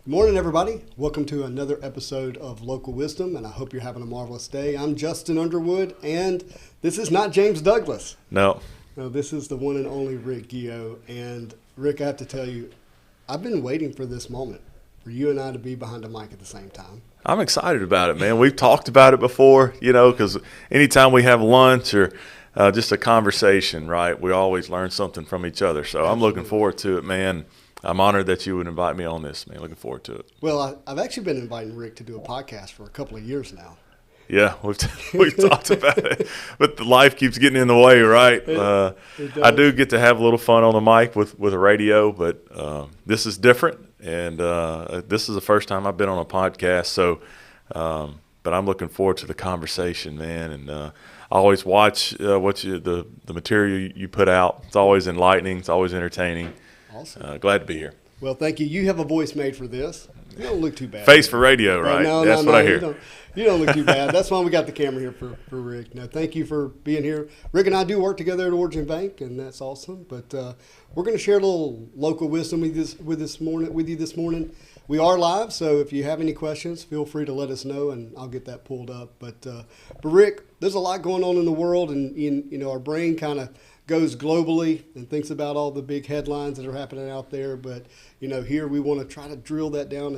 Good morning, everybody. Welcome to another episode of Local Wisdom, and I hope you're having a marvelous day. I'm Justin Underwood, and this is not James Douglas. No, this is the one and only Rick Gio. And Rick, I have to tell you, I've been waiting for this moment for you and I to be behind a mic at the same time. I'm excited about it, man. We've talked about it before, because anytime we have lunch or just a conversation, right, we always learn something from each other. So Absolutely. I'm looking forward to it, man. I'm honored that you would invite me on this, man. Looking forward to it. Well, I've actually been inviting Rick to do a podcast for a couple of years now. Yeah, we've talked about it, but the life keeps getting in the way, right? I do get to have a little fun on the mic with a radio, but this is different, and this is the first time I've been on a podcast. So, but I'm looking forward to the conversation, man. And I always watch the material you put out. It's always enlightening. It's always entertaining. Awesome. Glad to be here. Well, thank you. You have a voice made for this. You don't look too bad. Face for radio, right? No, That's what I hear. You don't look too bad. That's why we got the camera here for Rick. No, thank you for being here. Rick and I do work together at Origin Bank, and that's awesome. But we're going to share a little local wisdom with you this morning. We are live, so if you have any questions, feel free to let us know, and I'll get that pulled up. But Rick, there's a lot going on in the world, and our brain kind of goes globally and thinks about all the big headlines that are happening out there. But, here we want to try to drill that down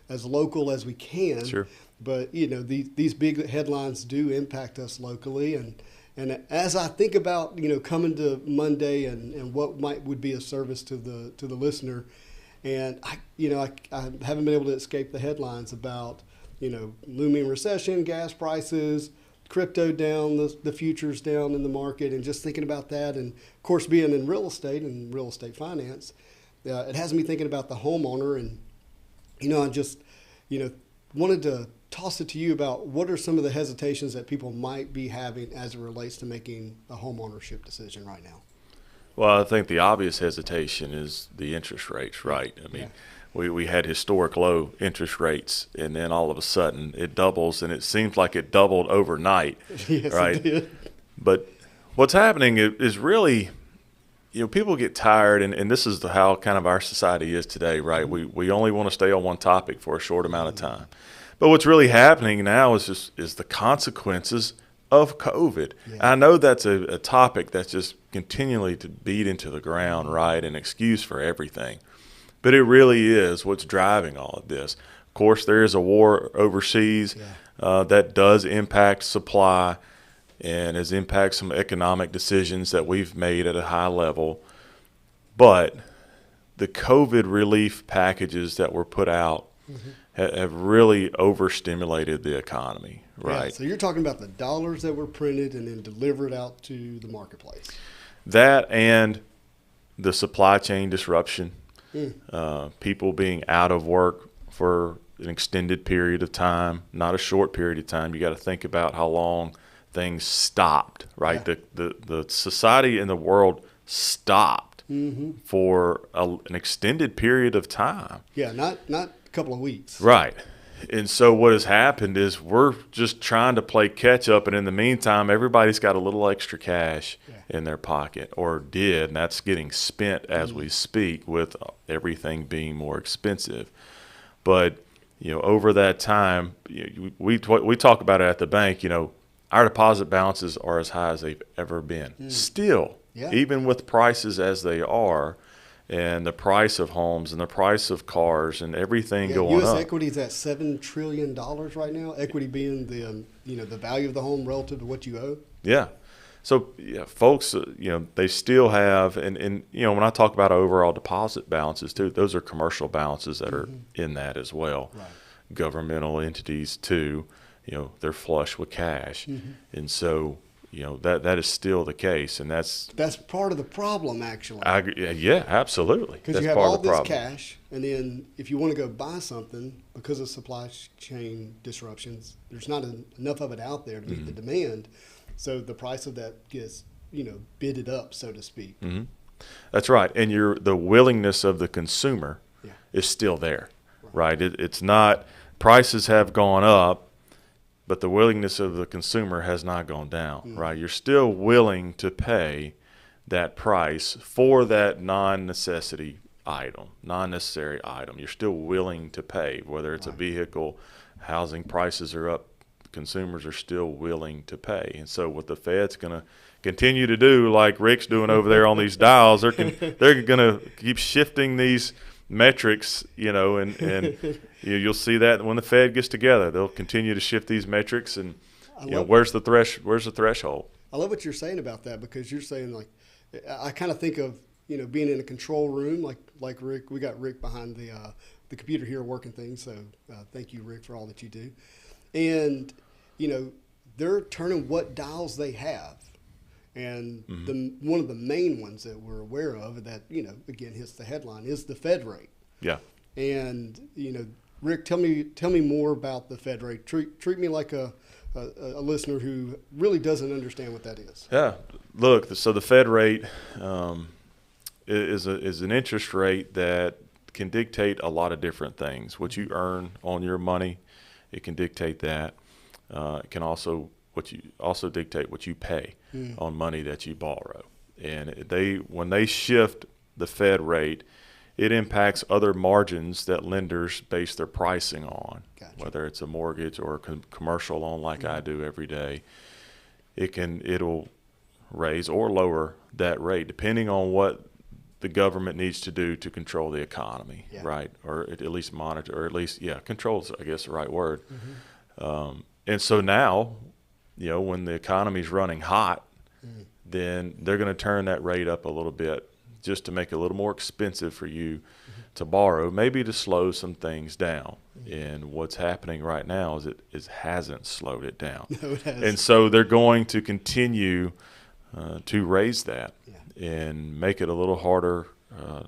as local as we can. Sure. But, these big headlines do impact us locally. And as I think about, coming to Monday and what would be a service to the listener, and I haven't been able to escape the headlines about, looming recession, gas prices, crypto down, the futures down in the market, and just thinking about that. And of course, being in real estate and real estate finance, it has me thinking about the homeowner. And, I just, wanted to toss it to you about what are some of the hesitations that people might be having as it relates to making a home ownership decision right now. Well, I think the obvious hesitation is the interest rates, right? I mean, we had historic low interest rates, and then all of a sudden it doubles, and it seems like it doubled overnight, yes, right? It did. But what's happening is really, people get tired, and this is how kind of our society is today, right? Mm-hmm. We only want to stay on one topic for a short amount of time. But what's really happening now is the consequences of COVID. Yeah. I know that's a topic that's just continually to beat into the ground, right? An excuse for everything. But it really is what's driving all of this. Of course, there is a war overseas that does impact supply and has impacted some economic decisions that we've made at a high level. But the COVID relief packages that were put out have really overstimulated the economy, right? Yeah, so you're talking about the dollars that were printed and then delivered out to the marketplace. That and the supply chain disruption. People being out of work for an extended period of time, not a short period of time. You got to think about how long things stopped, right? Yeah. The society in the world stopped for an extended period of time. Yeah, not a couple of weeks. Right. And so what has happened is we're just trying to play catch up, and in the meantime, everybody's got a little extra cash in their pocket, or did, and that's getting spent as we speak with everything being more expensive. But, over that time, we talk about it at the bank, our deposit balances are as high as they've ever been. Still, even with prices as they are, and the price of homes and the price of cars and everything going U.S. up. equity is at $7 trillion right now. Equity being the the value of the home relative to what you owe. Yeah. So folks, they still have, and when I talk about overall deposit balances too, those are commercial balances that are in that as well. Right. Governmental entities too, they're flush with cash, and so. That is still the case, and that's part of the problem, actually. Yeah, absolutely. Because you have all this cash, and then if you want to go buy something because of supply chain disruptions, there's not enough of it out there to meet the demand, so the price of that gets bidded up, so to speak. Mm-hmm. That's right, and the willingness of the consumer is still there, right? It's not prices have gone up. But the willingness of the consumer has not gone down, right? You're still willing to pay that price for that non-necessity item, non-necessary item, you're still willing to pay, whether it's a vehicle, housing prices are up, consumers are still willing to pay. And so what the Fed's going to continue to do, like Rick's doing over there on these dials, they're going to keep shifting these metrics, and you'll see that when the Fed gets together, they'll continue to shift these metrics, and where's the threshold? I love what you're saying about that, because you're saying, like, I kind of think of, being in a control room, like Rick. We got Rick behind the computer here working things. So thank you, Rick, for all that you do. And, they're turning what dials they have. And one of the main ones that we're aware of that, again, hits the headline is the Fed rate. Yeah. And, Rick, tell me more about the Fed rate. Treat me like a listener who really doesn't understand what that is. Yeah. Look, so the Fed rate is an interest rate that can dictate a lot of different things. What you earn on your money, it can dictate that. It can also dictate what you pay on money that you borrow. And when they shift the Fed rate, it impacts other margins that lenders base their pricing on. Gotcha. Whether it's a mortgage or a commercial loan like I do every day. It'll raise or lower that rate depending on what the government needs to do to control the economy, right? Or at least monitor, or at least, control is, I guess, the right word. And so now, when the economy's running hot, then they're going to turn that rate up a little bit just to make it a little more expensive for you to borrow, maybe to slow some things down. And what's happening right now is it hasn't slowed it down. No, it hasn't. And so they're going to continue to raise that and make it a little harder,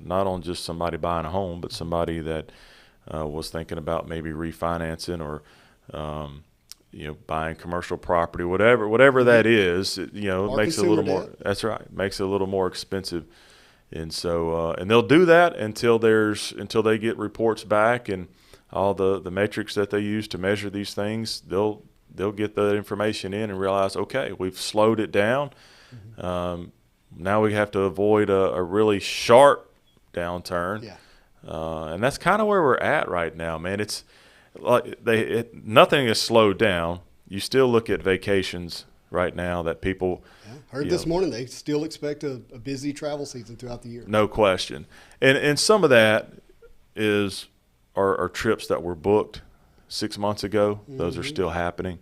not on just somebody buying a home, but somebody that was thinking about maybe refinancing or buying commercial property, whatever that is. It makes it a little more. That's right, makes it a little more expensive. And so and they'll do that until they get reports back and all the metrics that they use to measure these things. They'll get that information in and realize, okay, we've slowed it down. Now we have to avoid a really sharp downturn. And that's kind of where we're at right now, man. It's like nothing is slowed down. You still look at vacations right now that people heard this morning they still expect a busy travel season throughout the year. No question. And some of that are trips that were booked 6 months ago. Those are still happening.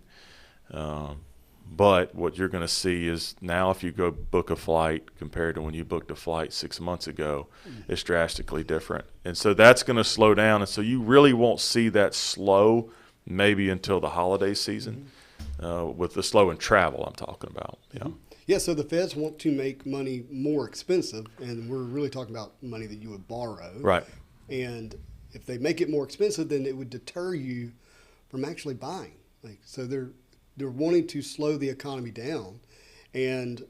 But what you're going to see is now if you go book a flight compared to when you booked a flight 6 months ago, it's drastically different. And so that's going to slow down. And so you really won't see that slow maybe until the holiday season with the slow in travel I'm talking about. Yeah, so the Feds want to make money more expensive, and we're really talking about money that you would borrow. Right. And if they make it more expensive, then it would deter you from actually buying. So they're wanting to slow the economy down, and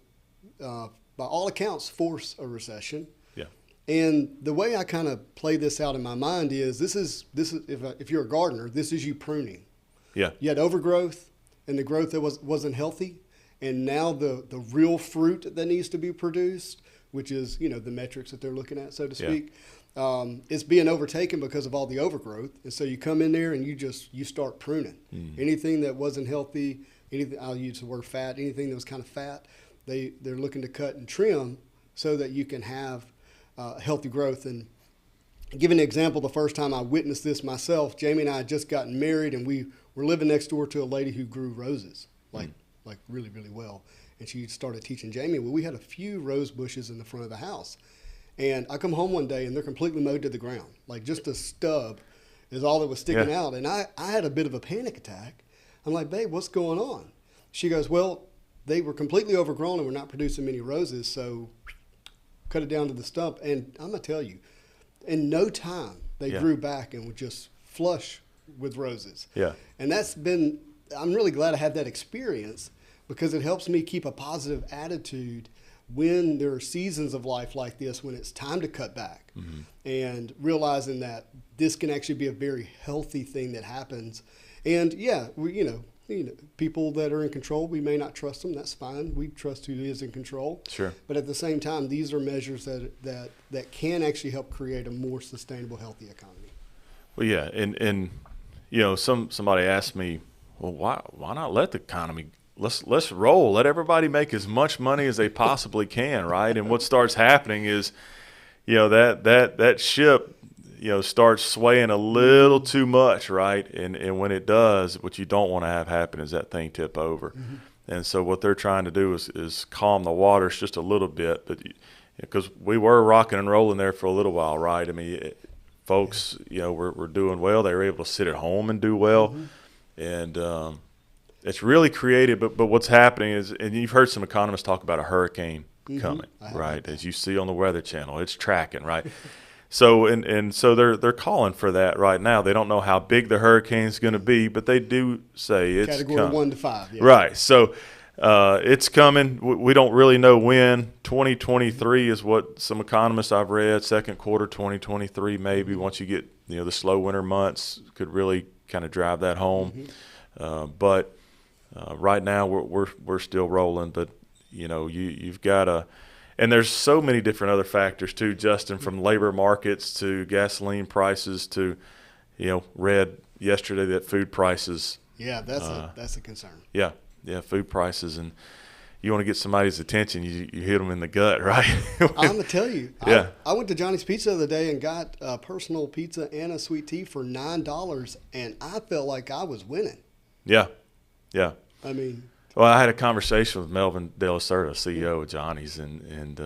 by all accounts, force a recession. Yeah. And the way I kind of play this out in my mind is this is if you're a gardener, this is you pruning. Yeah. You had overgrowth, and the growth that wasn't healthy, and now the real fruit that needs to be produced, which is the metrics that they're looking at, so to speak. It's being overtaken because of all the overgrowth. And so you come in there and you start pruning. Anything that wasn't healthy, I'll use the word fat, anything that was kind of fat, they're looking to cut and trim so that you can have healthy growth. And give an example, the first time I witnessed this myself, Jamie and I had just gotten married, and we were living next door to a lady who grew roses, like really, really well. And she started teaching Jamie. Well, we had a few rose bushes in the front of the house. And I come home one day, and they're completely mowed to the ground. Like just a stub is all that was sticking out. And I had a bit of a panic attack. I'm like, babe, what's going on? She goes, well, they were completely overgrown and we're not producing many roses, so cut it down to the stump. And I'm going to tell you, in no time, they grew back and were just flush with roses. Yeah. And I'm really glad I had that experience, because it helps me keep a positive attitude when there are seasons of life like this, when it's time to cut back, and realizing that this can actually be a very healthy thing that happens. And people that are in control, we may not trust them. That's fine. We trust who is in control. Sure. But at the same time, these are measures that can actually help create a more sustainable, healthy economy. Well, yeah, and somebody asked me, well, why not let the economy let's roll, let everybody make as much money as they possibly can, right? And what starts happening is, that ship starts swaying a little too much, right? And when it does, what you don't want to have happen is that thing tip over. Mm-hmm. And so what they're trying to do is calm the waters just a little bit, but because we were rocking and rolling there for a little while, right? I mean, folks, we're doing well. They were able to sit at home and do well, mm-hmm. and it's really created. But what's happening is, and you've heard some economists talk about a hurricane mm-hmm. coming, right? As you see on the Weather Channel, it's tracking, right? So so they're calling for that right now. They don't know how big the hurricane's going to be, but they do say it's Category coming. 1 to 5. Yeah. Right. So it's coming. We don't really know when. 2023 is what some economists I've read. Second quarter 2023 maybe. Once you get the slow winter months could really kind of drive that home. Mm-hmm. But right now we're still rolling. But you've got to. And there's so many different other factors too, Justin, from labor markets to gasoline prices to, read yesterday that food prices. Yeah, that's a concern. Yeah, food prices, and you want to get somebody's attention, you hit them in the gut, right? I'm gonna tell you. Yeah. I went to Johnny's Pizza the other day and got a personal pizza and a sweet tea for $9, and I felt like I was winning. Yeah. I mean. Well, I had a conversation with Melvin De La Cerda, CEO of Johnny's, and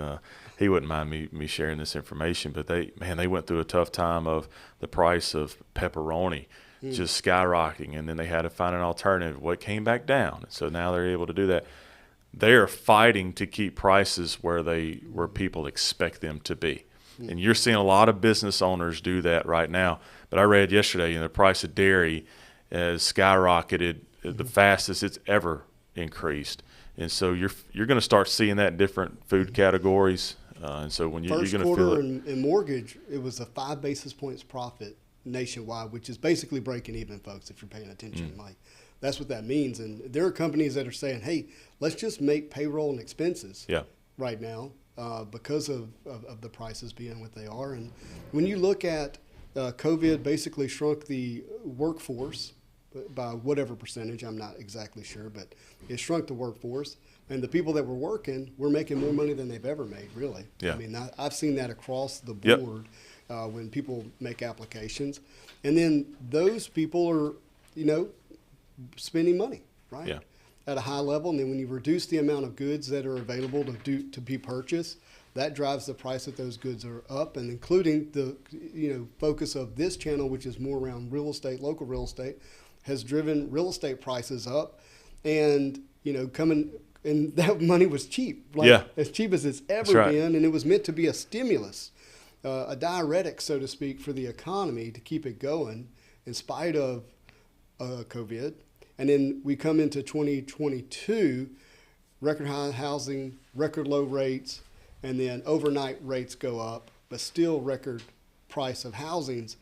he wouldn't mind me sharing this information. But they went through a tough time of the price of pepperoni just skyrocketing, and then they had to find an alternative. Well, it came back down, so now they're able to do that. They are fighting to keep prices where people expect them to be, and you're seeing a lot of business owners do that right now. But I read yesterday, the price of dairy has skyrocketed the fastest it's ever increased, and so you're going to start seeing that in different food categories, and so when you're going to feel it. In mortgage, it was a 5 basis points profit nationwide, which is basically breaking even, folks. If you're paying attention, like that's what that means. And there are companies that are saying, "Hey, let's just make payroll and expenses right now because of the prices being what they are." And when you look at COVID, basically shrunk the workforce by whatever percentage, I'm not exactly sure, but it shrunk the workforce. And the people that were working were making more money than they've ever made, really. Yeah. I mean, I've seen that across the board when people make applications. And then those people are, spending money, right? Yeah. At a high level. And then when you reduce the amount of goods that are available to be purchased, that drives the price that those goods are up, and including the focus of this channel, which is more around real estate, local real estate, has driven real estate prices up, and and that money was cheap, as cheap as it's ever been, and it was meant to be a stimulus, a diuretic, so to speak, for the economy to keep it going in spite of COVID. And then we come into 2022, record high housing, record low rates, and then overnight rates go up, but still record price of houses.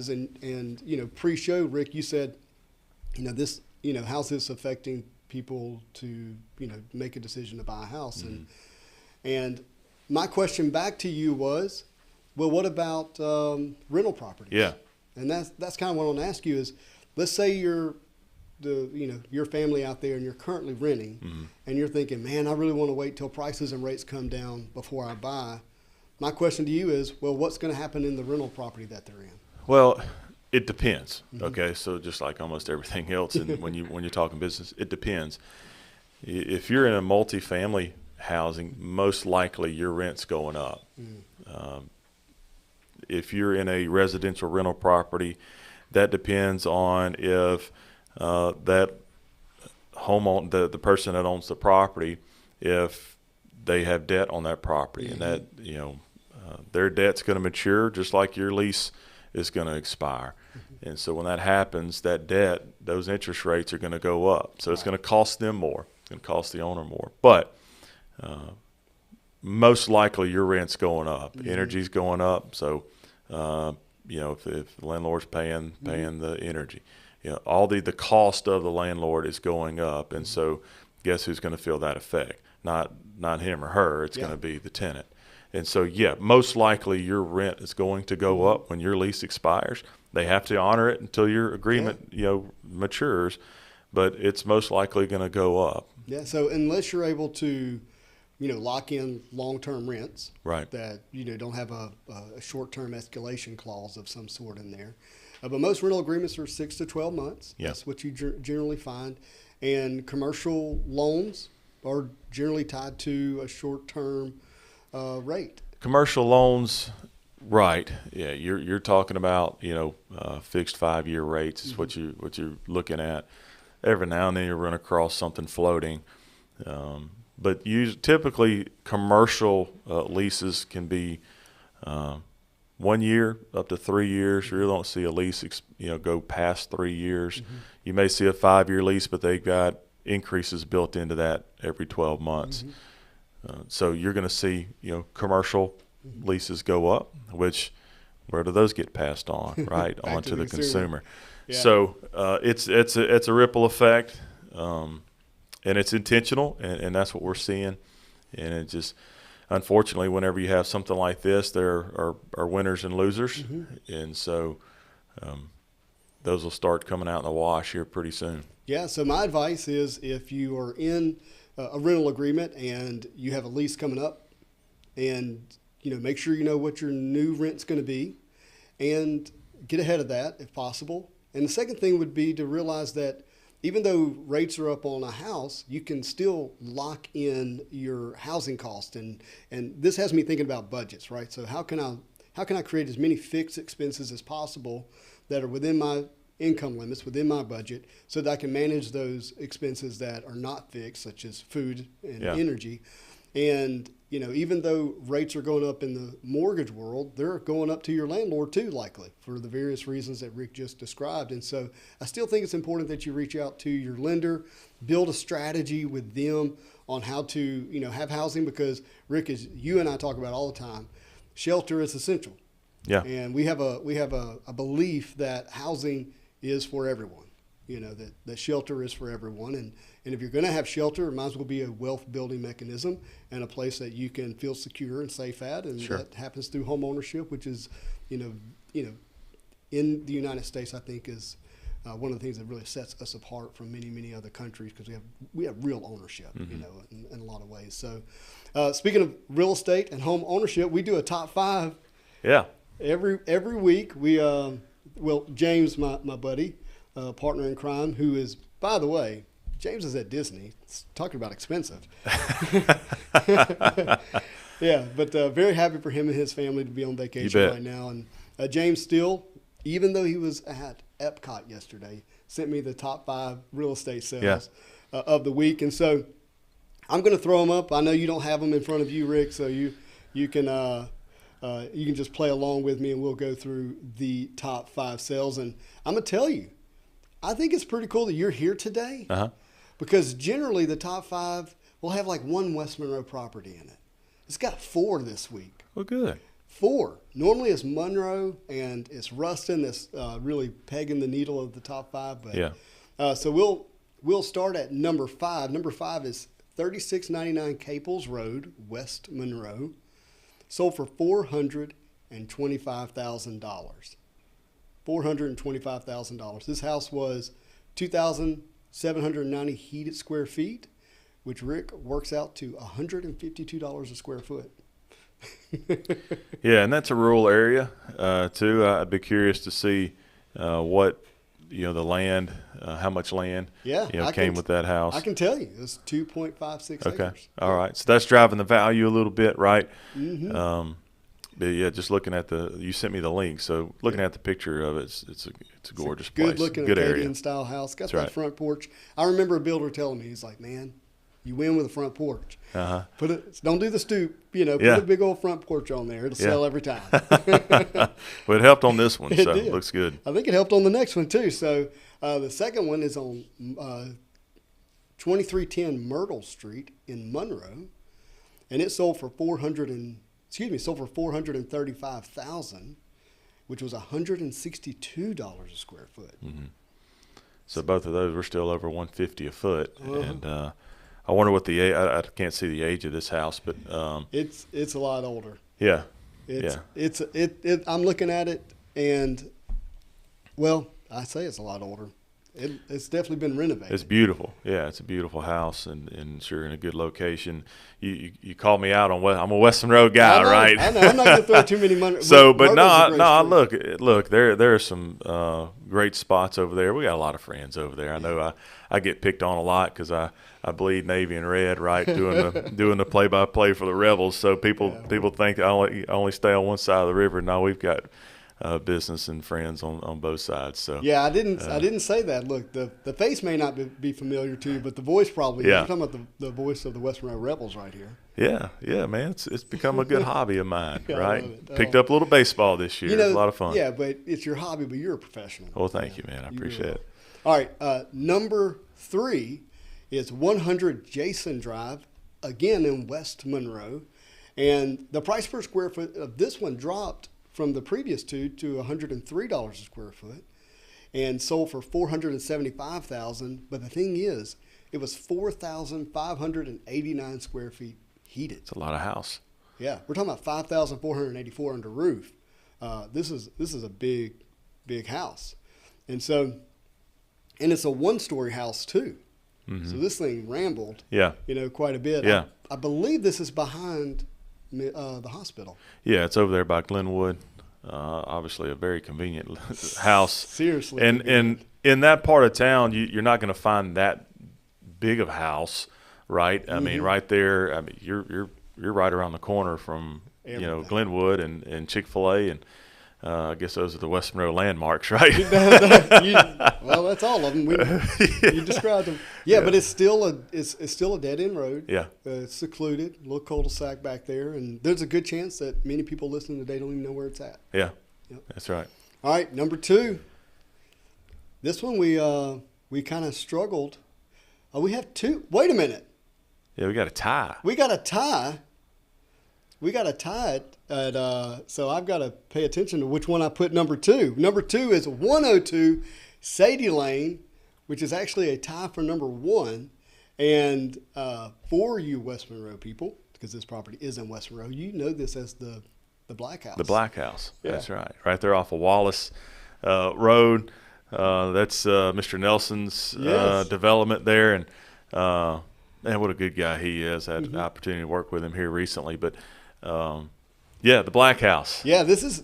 And pre-show, Rick, you said, how's this affecting people to, make a decision to buy a house? Mm-hmm. And my question back to you was, well, what about rental properties? Yeah. And that's kind of what I want to ask you is, let's say you're your family out there and you're currently renting, mm-hmm. and you're thinking, man, I really want to wait till prices and rates come down before I buy. My question to you is, well, what's going to happen in the rental property that they're in? Well, it depends. Mm-hmm. Okay, so just like almost everything else, and when you're talking business, it depends. If you're in a multifamily housing, most likely your rent's going up. Mm-hmm. If you're in a residential rental property, that depends on if that homeowner, the person that owns the property, if they have debt on that property, mm-hmm. and that their debt's going to mature just like your lease is going to expire. Mm-hmm. And so when that happens, that debt, those interest rates are going to go up. So it's going to cost them more. It's going to cost the owner more. But most likely your rent's going up. Mm-hmm. Energy's going up. So, if the landlord's paying mm-hmm. the energy. all the cost of the landlord is going up, and so guess who's going to feel that effect? Not him or her. It's going to be the tenant. And so, most likely your rent is going to go up when your lease expires. They have to honor it until your agreement, matures, but it's most likely going to go up. Yeah. So unless you're able to, lock in long-term rents, Right. that don't have a short-term escalation clause of some sort in there. But most rental agreements are 6 to 12 months. Yeah. That's what you generally find. And commercial loans are generally tied to a short-term rate. Commercial loans, right? Yeah, you're talking about fixed 5-year rates is what you're looking at. Every now and then you run across something floating, but typically commercial leases can be 1 year up to 3 years. You really don't see a lease go past 3 years. You may see a 5-year lease, but they've got increases built into that every 12 months. So you're going to see commercial leases go up, which where do those get passed on? Right, on to the consumer. Yeah. So it's a ripple effect, and it's intentional, and that's what we're seeing. And it just, unfortunately, whenever you have something like this, there are winners and losers, and so those will start coming out in the wash here pretty soon. Yeah. So my advice is, if you are in a rental agreement and you have a lease coming up, and make sure you know what your new rent's going to be, and get ahead of that if possible. And the second thing would be to realize that even though rates are up on a house, you can still lock in your housing cost. And this has me thinking about budgets, right? So how can I create as many fixed expenses as possible that are within my income limits, within my budget, so that I can manage those expenses that are not fixed, such as food and energy. And even though rates are going up in the mortgage world, they're going up to your landlord too, likely, for the various reasons that Rick just described. And so I still think it's important that you reach out to your lender, build a strategy with them on how to have housing, because Rick, as you and I talk about all the time, shelter is essential. Yeah. And we have a belief that housing is for everyone. That shelter is for everyone. And if you're going to have shelter, it might as well be a wealth building mechanism and a place that you can feel secure and safe at. And that happens through home ownership, which is, in the United States, I think is one of the things that really sets us apart from many, many other countries, because we have real ownership, in a lot of ways. So speaking of real estate and home ownership, we do a top 5. Yeah. Every week we, James, my buddy, partner in crime, who is, by the way, James is at Disney. It's talking about expensive. Yeah, but very happy for him and his family to be on vacation right now. And James still, even though he was at Epcot yesterday, sent me the top 5 real estate sales of the week. And so I'm going to throw them up. I know you don't have them in front of you, Rick, so you can just play along with me, and we'll go through the top 5 sales. And I'm going to tell you, I think it's pretty cool that you're here today, because generally the top 5 will have like one West Monroe property in it. It's got 4 this week. Well, good. 4. Normally it's Monroe and it's Ruston that's really pegging the needle of the top 5. But so we'll start at number 5. Number 5 is 3699 Caples Road, West Monroe. Sold for $425,000. $425,000. This house was 2,790 heated square feet, which Rick works out to $152 a square foot. Yeah, and that's a rural area too. I'd be curious to see what the land, how much land came with that house. I can tell you, it's 2.56 acres. All right, so that's driving the value a little bit, right? But yeah, just looking at you sent me the link. So looking at the picture of it, it's a gorgeous place. Good looking Acadian style house. Got that front porch. I remember a builder telling me, he's like, "Man, you win with a front porch. Don't do the stoop. Put a big old front porch on there. It'll sell every time." But it helped on this one, so it looks good. I think it helped on the next one too. So the second one is on 2310 Myrtle Street in Monroe, and it sold for $435,000, which was $162 a square foot. So both of those were still over 150 a foot, and I wonder what I can't see the age of this house, but it's a lot older. yeah, I'm looking at it, and well, I say it's a lot older. It's definitely been renovated. It's beautiful. Yeah, it's a beautiful house, and sure in a good location. You called me out on I'm a West Monroe guy, right? I know. I'm not going to throw too many money. So, but no. Look. There are some great spots over there. We got a lot of friends over there. I know I get picked on a lot because I bleed navy and red, right? Doing the play-by-play for the Rebels. So people think I only stay on one side of the river. No, we've got business and friends on both sides. So yeah, I didn't say that. Look, the face may not be familiar to you, but the voice probably. Yeah. You're talking about the voice of the West Monroe Rebels right here. Yeah, man. It's become a good hobby of mine, Yeah, right? I love it. Picked up a little baseball this year. It's a lot of fun. Yeah, but it's your hobby, but you're a professional. Well, thank you, man. I appreciate it. All right, number 3 is 100 Jason Drive, again in West Monroe, and the price per square foot of this one dropped from the previous two to $103 a square foot, and sold for $475,000. But the thing is, it was 4,589 square feet heated. It's a lot of house. Yeah, we're talking about 5,484 under roof. This is a big house, and it's a one-story house too. Mm-hmm. So this thing rambled, quite a bit. Yeah, I believe this is behind the hospital. Yeah, it's over there by Glenwood. Obviously, a very convenient house. Seriously, and in that part of town, you're not going to find that big of house, right? I mean, right there. I mean, you're right around the corner from Glenwood and Chick-fil-A, and I guess those are the West Monroe landmarks, right? Well, that's all of them. You described them. Yeah, but it's still a dead end road. Yeah, it's secluded, a little cul-de-sac back there, and there's a good chance that many people listening today don't even know where it's at. Yeah, That's right. All right, number 2. This one we kind of struggled. We have 2. Wait a minute. Yeah, we got a tie. We got a tie it at, so I've got to pay attention to which one I put number 2. Number 2 is 102 Sadie Lane, which is actually a tie for number 1. And for you West Monroe people, because this property is in West Monroe, you know this as the Black House. The Black House. Yeah. That's right. Right there off of Wallace Road. That's Mr. Nelson's development there. And man, what a good guy he is. I had an opportunity to work with him here recently. But the Black House. Yeah, this is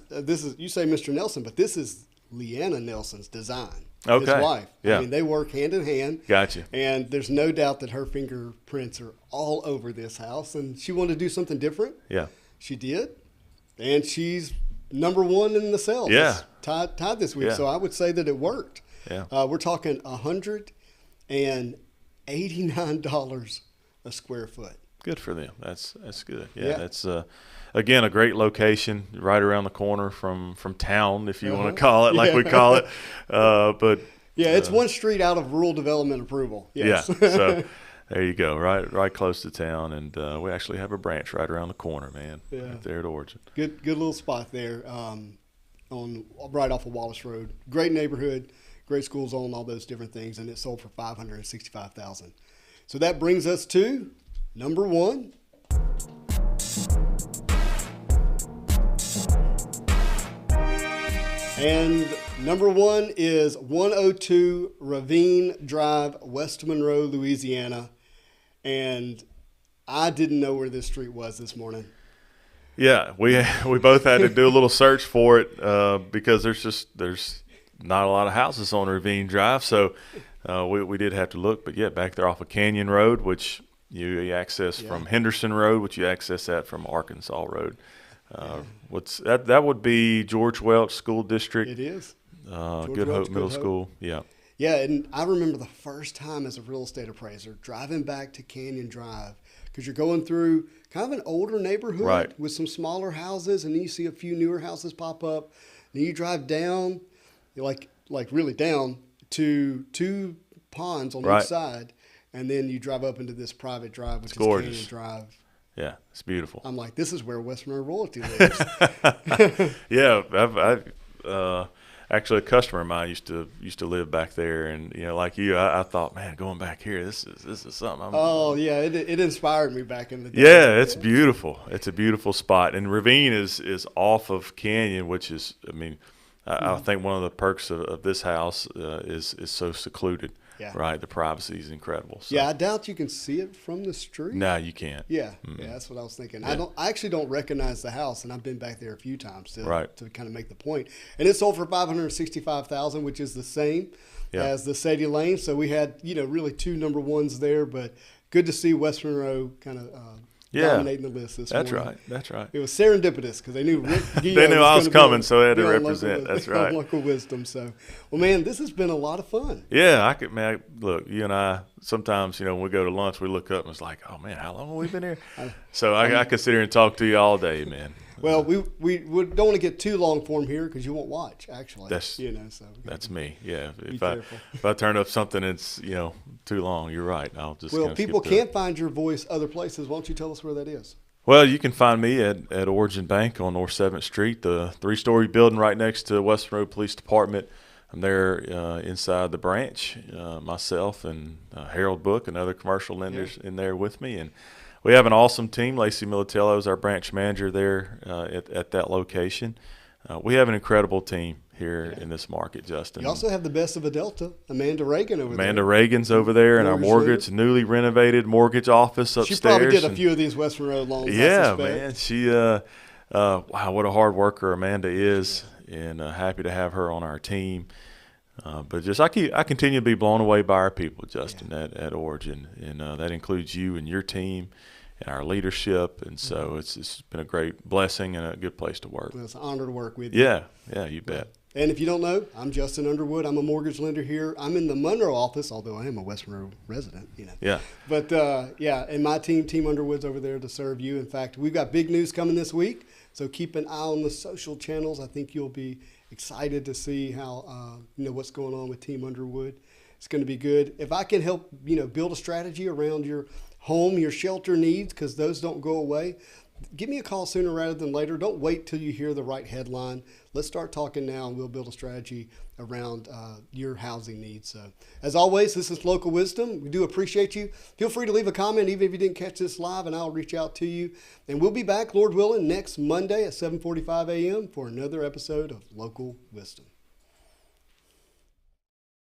you say Mr. Nelson, but this is Leanna Nelson's design. Okay. His wife. Yeah. I mean, they work hand in hand. Gotcha. And there's no doubt that her fingerprints are all over this house. And she wanted to do something different. Yeah. She did. And she's number 1 in the sales. Yeah. Tied this week. Yeah. So I would say that it worked. Yeah. We're talking $189 a square foot. Good for them. That's good. Yeah. That's again a great location, right around the corner from town, if you want to call it like we call it. But it's one street out of rural development approval. Yes. Yeah. So there you go. Right close to town, and we actually have a branch right around the corner, man. Yeah. Right there at Origin. Good little spot there, on right off of Wallace Road. Great neighborhood, great school zone, all those different things, and it sold for $565,000. So that brings us to number 1. And number 1 is 102 Ravine Drive, West Monroe, Louisiana. And I didn't know where this street was this morning. Yeah, we both had to do a little search for it because there's not a lot of houses on Ravine Drive, so we did have to look. But yeah, back there off of Canyon Road, which you access from Henderson Road, which you access that from Arkansas Road. That would be George Welch School District. It is. Good Hope Middle School. Yeah. Yeah, and I remember the first time as a real estate appraiser driving back to Canyon Drive, because you're going through kind of an older neighborhood with some smaller houses, and then you see a few newer houses pop up. And you drive down, like really down to 2 ponds on each side, and then you drive up into this private drive, which is Canyon Drive. Yeah, it's beautiful. I'm like, this is where West Monroe royalty lives. Yeah, Actually, a customer of mine used to live back there, and like you, I thought, man, going back here, this is something. Oh yeah, it inspired me back in the day. Yeah, it's beautiful. It's a beautiful spot, and Ravine is off of Canyon, which is, I mean, I think one of the perks of this house is so secluded. Yeah. Right, the privacy is incredible. So. Yeah, I doubt you can see it from the street. No, you can't. Yeah, yeah, that's what I was thinking. Yeah. I actually don't recognize the house, and I've been back there a few times to kind of make the point. And it sold for $565,000, which is the same as the Sadie Lane. So we had really two number ones there, but good to see West Monroe kind of dominating the list this morning. That's right. It was serendipitous because they knew Rick they knew I was coming, so they had to represent. That's right. Local wisdom. So, well, man, this has been a lot of fun. Yeah, look, you and I, sometimes, when we go to lunch, we look up and it's like, oh, man, how long have we been here? So I could sit here and talk to you all day, man. Well, we don't want to get too long form here because you won't watch. Actually, that's me. Yeah, if I turn up something that's too long, you're right. I'll just. Well, people can't find your voice other places. Why don't you tell us where that is? Well, you can find me at Origin Bank on North 7th Street, the 3-story building right next to West Monroe Police Department. I'm there inside the branch, myself and Harold Book and other commercial lenders in there with me, and. We have an awesome team. Lacey Militello is our branch manager there at that location. We have an incredible team here in this market, Justin. You also have the best of a Delta, Amanda Reagan over there. Amanda Reagan's over there in our newly renovated mortgage office upstairs. She probably did a few of these West Monroe loans. Yeah, man. She, wow, what a hard worker Amanda is, and happy to have her on our team. But I continue to be blown away by our people, Justin, at Origin, and that includes you and your team and our leadership, and so it's been a great blessing and a good place to work. Well, it's an honor to work with you. Yeah, you bet. And if you don't know, I'm Justin Underwood. I'm a mortgage lender here. I'm in the Monroe office, although I am a West Monroe resident, Yeah. But, and my team Underwood's over there to serve you. In fact, we've got big news coming this week, so keep an eye on the social channels. I think you'll be excited to see how, what's going on with Team Underwood. It's going to be good. If I can help, build a strategy around your home, your shelter needs, because those don't go away, give me a call sooner rather than later. Don't wait till you hear the right headline. Let's start talking now, and we'll build a strategy around your housing needs. So, as always, this is Local Wisdom. We do appreciate you. Feel free to leave a comment, even if you didn't catch this live, and I'll reach out to you. And we'll be back, Lord willing, next Monday at 7:45 a.m. for another episode of Local Wisdom.